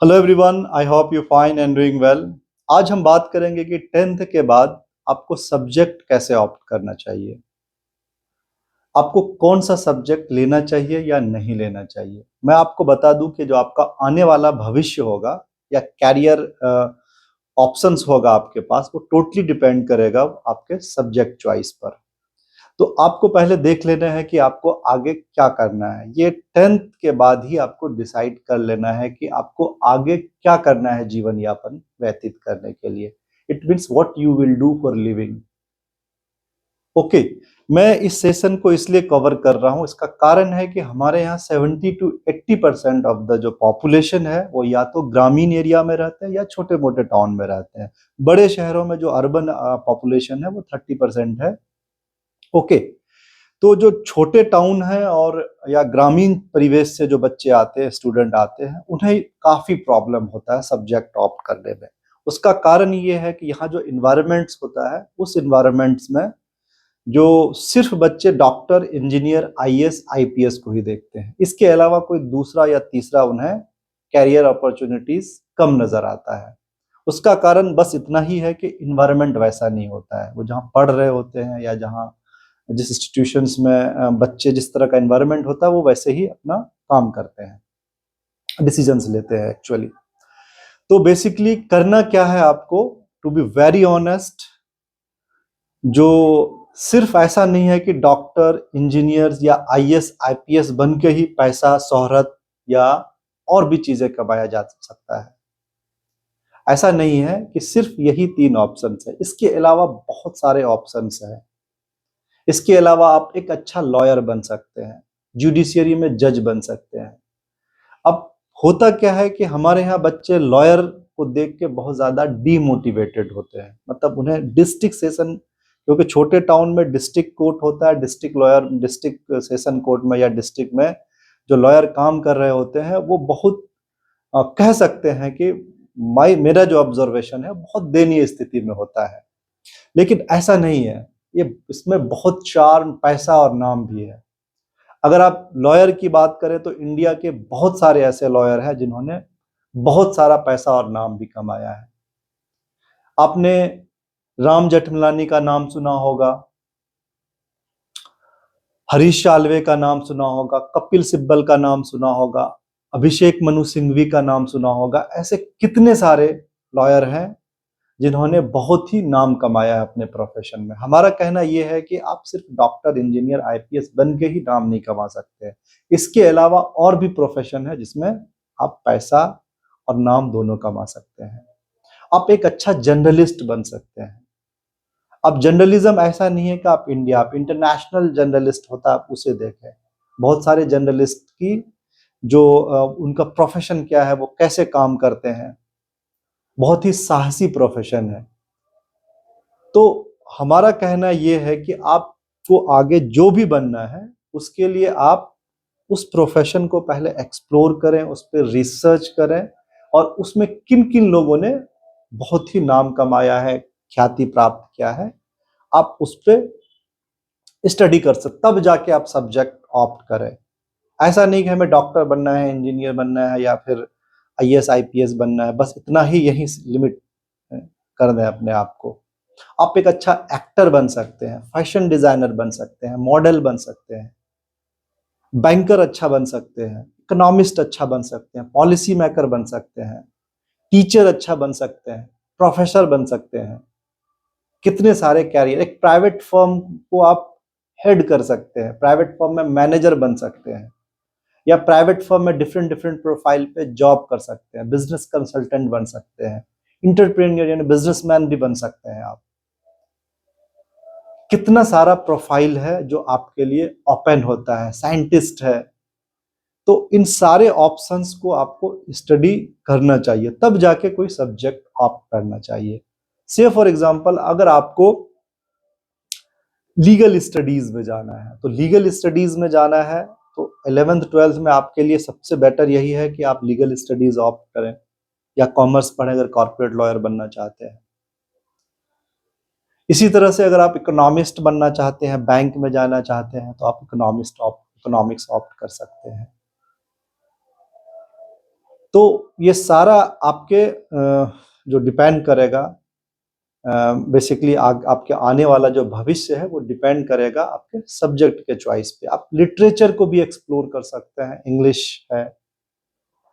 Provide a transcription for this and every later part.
Hello everyone, I hope you fine and doing well. आज हम बात करेंगे कि टेंथ के बाद आपको सब्जेक्ट कैसे ऑप्ट करना चाहिए। आपको कौन सा सब्जेक्ट लेना चाहिए या नहीं लेना चाहिए। मैं आपको बता दूं कि जो आपका आने वाला भविष्य होगा या कैरियर ऑप्शंस होगा आपके पास, वो टोटली डिपेंड करेगा आपके सब्जेक्ट चॉइस पर। तो आपको पहले देख लेना है कि आपको आगे क्या करना है। ये टेंथ के बाद ही आपको डिसाइड कर लेना है कि आपको आगे क्या करना है जीवन यापन व्यतीत करने के लिए। It means what you will do for living. Okay, मैं इस सेशन को इसलिए कवर कर रहा हूं, इसका कारण है कि हमारे यहाँ 70 to 80% ऑफ द जो पॉपुलेशन है वो या तो ग्रामीण एरिया में रहते हैं या छोटे मोटे टाउन में रहते हैं। बड़े शहरों में जो अर्बन पॉपुलेशन है वो 30% है। ओके, तो जो छोटे टाउन है और या ग्रामीण परिवेश से जो बच्चे आते हैं, स्टूडेंट आते हैं, उन्हें काफी प्रॉब्लम होता है सब्जेक्ट ऑप्ट करने में। उसका कारण ये है कि यहाँ जो इन्वायरमेंट्स होता है, उस इन्वायरमेंट्स में जो सिर्फ बच्चे डॉक्टर, इंजीनियर, आईएएस, आईपीएस को ही देखते हैं। इसके अलावा कोई दूसरा या तीसरा उन्हें कैरियर अपॉर्चुनिटीज कम नजर आता है। उसका कारण बस इतना ही है कि इन्वायरमेंट वैसा नहीं होता है। वो जहाँ पढ़ रहे होते हैं या जहाँ जिस इंस्टीट्यूशंस में बच्चे जिस तरह का एनवायरनमेंट होता है, वो वैसे ही अपना काम करते हैं, डिसीजंस लेते हैं एक्चुअली। तो बेसिकली करना क्या है आपको, टू बी वेरी ऑनेस्ट, जो सिर्फ ऐसा नहीं है कि डॉक्टर, इंजीनियर्स या आईएएस, आईपीएस बन के ही पैसा, शोहरत या और भी चीजें कमाया जा सकता है। ऐसा नहीं है कि सिर्फ यही 3 ऑप्शंस है, इसके अलावा बहुत सारे ऑप्शंस हैं। इसके अलावा आप एक अच्छा लॉयर बन सकते हैं, जुडिशियरी में जज बन सकते हैं। अब होता क्या है कि हमारे यहाँ बच्चे लॉयर को देख के बहुत ज्यादा डीमोटिवेटेड होते हैं। मतलब उन्हें डिस्ट्रिक्ट सेशन, क्योंकि छोटे टाउन में डिस्ट्रिक्ट कोर्ट होता है, district lawyer district session court में या डिस्ट्रिक्ट में जो लॉयर काम कर रहे होते हैं, वो बहुत कह सकते हैं कि मेरा जो ऑब्जर्वेशन है, बहुत दयनीय स्थिति में होता है। लेकिन ऐसा नहीं है, ये इसमें बहुत चार्म, पैसा और नाम भी है। अगर आप लॉयर की बात करें तो इंडिया के बहुत सारे ऐसे लॉयर हैं जिन्होंने बहुत सारा पैसा और नाम भी कमाया है। आपने राम जेठमलानी का नाम सुना होगा, हरीश साल्वे का नाम सुना होगा, कपिल सिब्बल का नाम सुना होगा, अभिषेक मनु सिंघवी का नाम सुना होगा। ऐसे कितने सारे लॉयर हैं जिन्होंने बहुत ही नाम कमाया है अपने प्रोफेशन में। हमारा कहना यह है कि आप सिर्फ डॉक्टर, इंजीनियर, आईपीएस बन के ही नाम नहीं कमा सकते। इसके अलावा और भी प्रोफेशन है जिसमें आप पैसा और नाम दोनों कमा सकते हैं। आप एक अच्छा जर्नलिस्ट बन सकते हैं। अब जर्नलिज्म ऐसा नहीं है कि आप इंटरनेशनल जर्नलिस्ट होता है, आप उसे देखें। बहुत सारे जर्नलिस्ट की जो उनका प्रोफेशन क्या है, वो कैसे काम करते हैं, बहुत ही साहसी प्रोफेशन है। तो हमारा कहना यह है कि आपको आगे जो भी बनना है, उसके लिए आप उस प्रोफेशन को पहले एक्सप्लोर करें, उस पर रिसर्च करें और उसमें किन किन लोगों ने बहुत ही नाम कमाया है, ख्याति प्राप्त किया है, आप उस पर स्टडी कर सकते, तब जाके आप सब्जेक्ट ऑप्ट करें। ऐसा नहीं कि हमें डॉक्टर बनना है, इंजीनियर बनना है या फिर आईएएस, आईपीएस बनना है, बस इतना ही यही लिमिट कर दें अपने आप को। आप एक अच्छा एक्टर बन सकते हैं, फैशन डिजाइनर बन सकते हैं, मॉडल बन सकते हैं, बैंकर अच्छा बन सकते हैं, इकोनॉमिस्ट अच्छा बन सकते हैं, पॉलिसी मेकर बन सकते हैं, टीचर अच्छा बन सकते हैं, प्रोफेसर बन सकते हैं। कितने सारे कैरियर, एक प्राइवेट फर्म को आप हेड कर सकते हैं, प्राइवेट फर्म में मैनेजर बन सकते हैं या प्राइवेट फर्म में डिफरेंट डिफरेंट प्रोफाइल पे जॉब कर सकते हैं, बिजनेस कंसल्टेंट बन सकते हैं, इंटरप्रेन्योर यानी बिजनेसमैन भी बन सकते हैं आप। कितना सारा प्रोफाइल है जो आपके लिए ओपन होता है, साइंटिस्ट है। तो इन सारे ऑप्शंस को आपको स्टडी करना चाहिए, तब जाके कोई सब्जेक्ट ऑप्ट करना चाहिए। से फॉर एग्जांपल, अगर आपको लीगल स्टडीज में जाना है, तो लीगल स्टडीज में जाना है तो 11th 12th में आपके लिए सबसे बेटर यही है कि आप लीगल स्टडीज ऑप्ट करें या कॉमर्स पढ़ें अगर कॉर्पोरेट लॉयर बनना चाहते हैं। इसी तरह से अगर आप इकोनॉमिस्ट बनना चाहते हैं, बैंक में जाना चाहते हैं, तो आप इकोनॉमिक्स ऑप्ट कर सकते हैं। तो ये सारा आपके जो डिपेंड करेगा बेसिकली आपके आने वाला जो भविष्य है वो डिपेंड करेगा आपके सब्जेक्ट के चॉइस पे। आप लिटरेचर को भी एक्सप्लोर कर सकते हैं, इंग्लिश है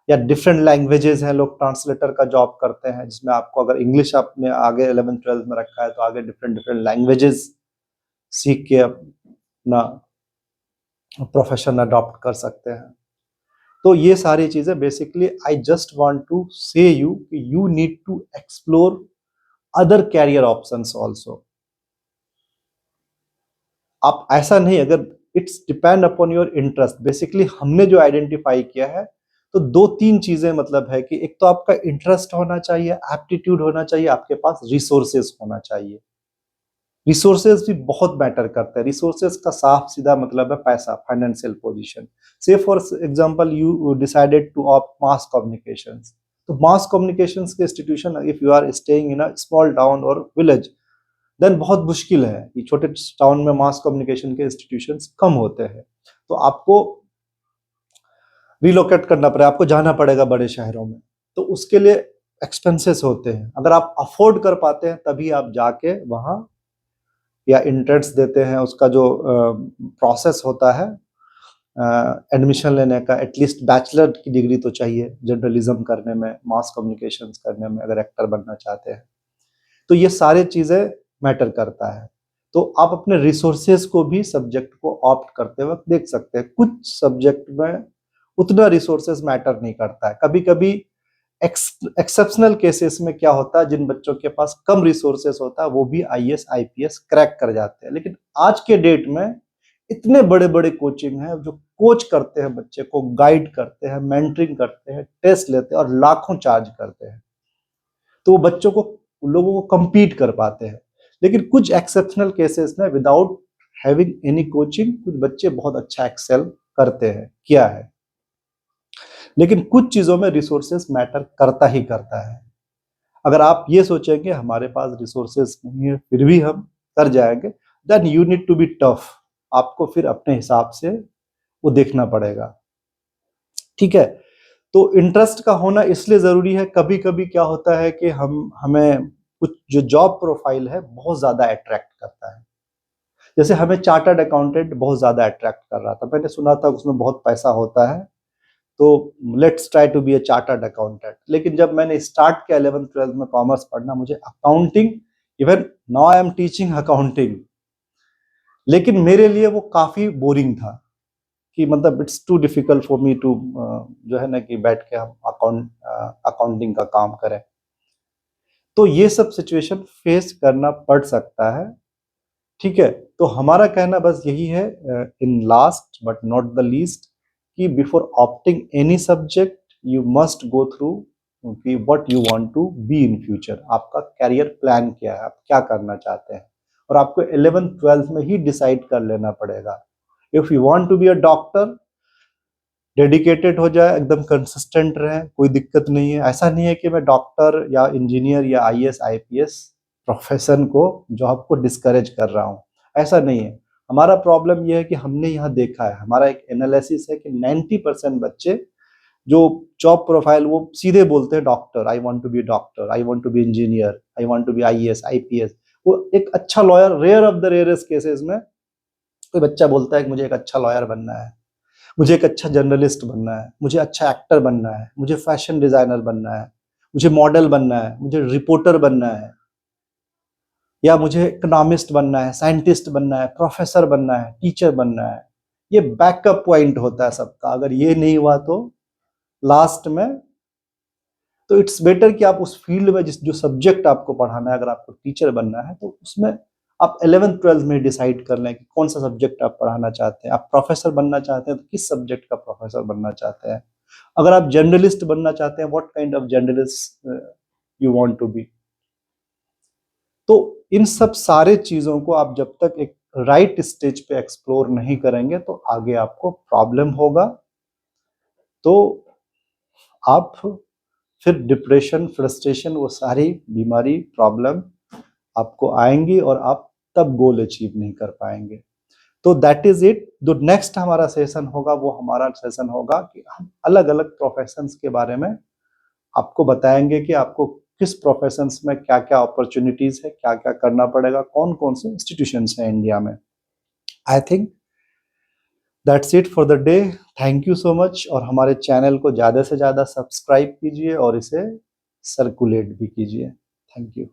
या डिफरेंट लैंग्वेजेस हैं, लोग ट्रांसलेटर का जॉब करते हैं जिसमें आपको अगर इंग्लिश आपने आगे 11th 12th में रखा है तो आगे डिफरेंट डिफरेंट लैंग्वेजेस सीख के अपना प्रोफेशन अडॉप्ट कर सकते हैं। तो ये सारी चीजें basically I just want to say you need to explore other career options also. आप ऐसा नहीं, अगर it's depend upon your interest. Basically हमने जो आइडेंटिफाई किया है तो दो तीन चीजें मतलब है कि एक तो आपका इंटरेस्ट होना चाहिए, एप्टीट्यूड होना चाहिए, आपके पास रिसोर्सेज होना चाहिए। रिसोर्सेज भी बहुत मैटर करते हैं। रिसोर्सेज का साफ सीधा मतलब है पैसा, financial position. Say for example you decided to opt mass communications, तो मास कम्युनिकेशंस के institution if you are staying in a small town और विलेज देन बहुत मुश्किल है कि छोटे टाउन में मास कम्युनिकेशन के इंस्टीट्यूशंस कम होते हैं, तो आपको रिलोकेट करना पड़ेगा, आपको जाना पड़ेगा बड़े शहरों में। तो उसके लिए एक्सपेंसेस होते हैं। अगर आप अफोर्ड कर पाते हैं तभी आप जाके वहाँ या एंट्रेंस देते हैं। उसका जो प्रोसेस होता है एडमिशन लेने का, एटलीस्ट बैचलर की डिग्री तो चाहिए जर्नलिज्म करने में, मास कम्युनिकेशंस करने में, अगर एक्टर बनना चाहते हैं। तो ये सारे चीजें मैटर करता है। तो आप अपने रिसोर्सेज को भी सब्जेक्ट को ऑप्ट करते वक्त देख सकते हैं। कुछ सब्जेक्ट में उतना रिसोर्सेज मैटर नहीं करता है। कभी कभी एक्सेप्शनल केसेस में क्या होता है, जिन बच्चों के पास कम रिसोर्सेस होता है वो भी आईएएस आईपीएस क्रैक कर जाते हैं। लेकिन आज के डेट में इतने बड़े बड़े कोचिंग हैं जो कोच करते हैं, बच्चे को गाइड करते हैं, मेंटरिंग करते हैं, टेस्ट लेते हैं और लाखों चार्ज करते हैं, तो वो बच्चों को, लोगों को compete कर पाते हैं। लेकिन कुछ एक्सेप्शनल केसेस में विदाउट हैविंग एनी कोचिंग कुछ बच्चे बहुत अच्छा एक्सेल करते हैं, किया है। लेकिन कुछ चीजों में रिसोर्सेस मैटर करता ही करता है। अगर आप ये सोचेंगे हमारे पास रिसोर्सेस नहीं है फिर भी हम कर जाएंगे, then you need to be tough. आपको फिर अपने हिसाब से वो देखना पड़ेगा, ठीक है। तो इंटरेस्ट का होना इसलिए जरूरी है। कभी कभी क्या होता है कि हमें कुछ जो जॉब प्रोफाइल है बहुत ज्यादा अट्रैक्ट करता है। जैसे हमें चार्टर्ड अकाउंटेंट बहुत ज्यादा अट्रैक्ट कर रहा था, मैंने सुना था उसमें बहुत पैसा होता है, तो let's try to be a chartered accountant. लेकिन जब मैंने स्टार्ट किया 11th 12th में कॉमर्स पढ़ना, मुझे accounting, even now I am teaching accounting, लेकिन मेरे लिए वो काफी बोरिंग था कि मतलब it's too difficult for me to जो है ना कि बैठ के हम अकाउंटिंग का काम करें। तो ये सब सिचुएशन फेस करना पड़ सकता है, ठीक है। तो हमारा कहना बस यही है, in last but not the least, कि before opting any subject you must go through कि what you want to be in future. आपका कैरियर प्लान क्या है, आप क्या करना चाहते हैं, और आपको 11th 12th में ही डिसाइड कर लेना पड़ेगा। If you want to be a doctor, dedicated हो जाए, एकदम कंसिस्टेंट रहे, कोई दिक्कत नहीं है। ऐसा नहीं है कि मैं डॉक्टर या इंजीनियर या आईएएस आईपीएस प्रोफेशन को, जॉब को डिस्करेज कर रहा हूँ, ऐसा नहीं है। हमारा प्रॉब्लम यह है कि हमने यहाँ देखा है, हमारा एक एनालिसिस है कि 90% बच्चे जो जॉब प्रोफाइल वो सीधे बोलते हैं doctor, I want to be doctor, I want to be engineer, I want to be IAS IPS. वो एक अच्छा lawyer, rare of the rarest cases में कोई बच्चा बोलता है कि मुझे एक अच्छा लॉयर बनना है, मुझे एक अच्छा जर्नलिस्ट बनना है, मुझे अच्छा एक्टर बनना है, मुझे फैशन डिजाइनर बनना है, मुझे मॉडल बनना है, मुझे रिपोर्टर बनना है, या मुझे इकोनॉमिस्ट बनना है, साइंटिस्ट बनना है, प्रोफेसर बनना है, टीचर बनना है। ये बैकअप पॉइंट होता है सबका। अगर ये नहीं हुआ तो लास्ट में, तो इट्स बेटर कि आप उस फील्ड में जिस जो सब्जेक्ट आपको पढ़ाना है, अगर आपको टीचर बनना है तो उसमें आप 11th 12th में डिसाइड कर लें कि कौन सा सब्जेक्ट आप पढ़ाना चाहते हैं। आप प्रोफेसर बनना चाहते हैं तो किस सब्जेक्ट का प्रोफेसर बनना चाहते हैं। अगर आप जर्नलिस्ट बनना चाहते हैं, what kind of journalist you want to be. तो इन सब सारे चीजों को आप जब तक एक राइट स्टेज पे एक्सप्लोर नहीं करेंगे तो आगे आपको प्रॉब्लम होगा। तो आप फिर डिप्रेशन, फ्रस्ट्रेशन, वो सारी बीमारी, प्रॉब्लम आपको आएंगी और आप तब गोल अचीव नहीं कर पाएंगे। तो दैट इज इट। जो नेक्स्ट हमारा सेशन होगा वो हमारा सेशन होगा कि हम अलग अलग प्रोफेशंस के बारे में आपको बताएंगे कि आपको किस प्रोफेशंस में क्या क्या अपॉर्चुनिटीज है, क्या क्या करना पड़ेगा, कौन कौन से इंस्टीट्यूशंस हैं इंडिया में। I think that's it for the day. Thank you so much, और हमारे चैनल को ज़्यादा से ज़्यादा सब्सक्राइब कीजिए और इसे सर्कुलेट भी कीजिए। Thank you.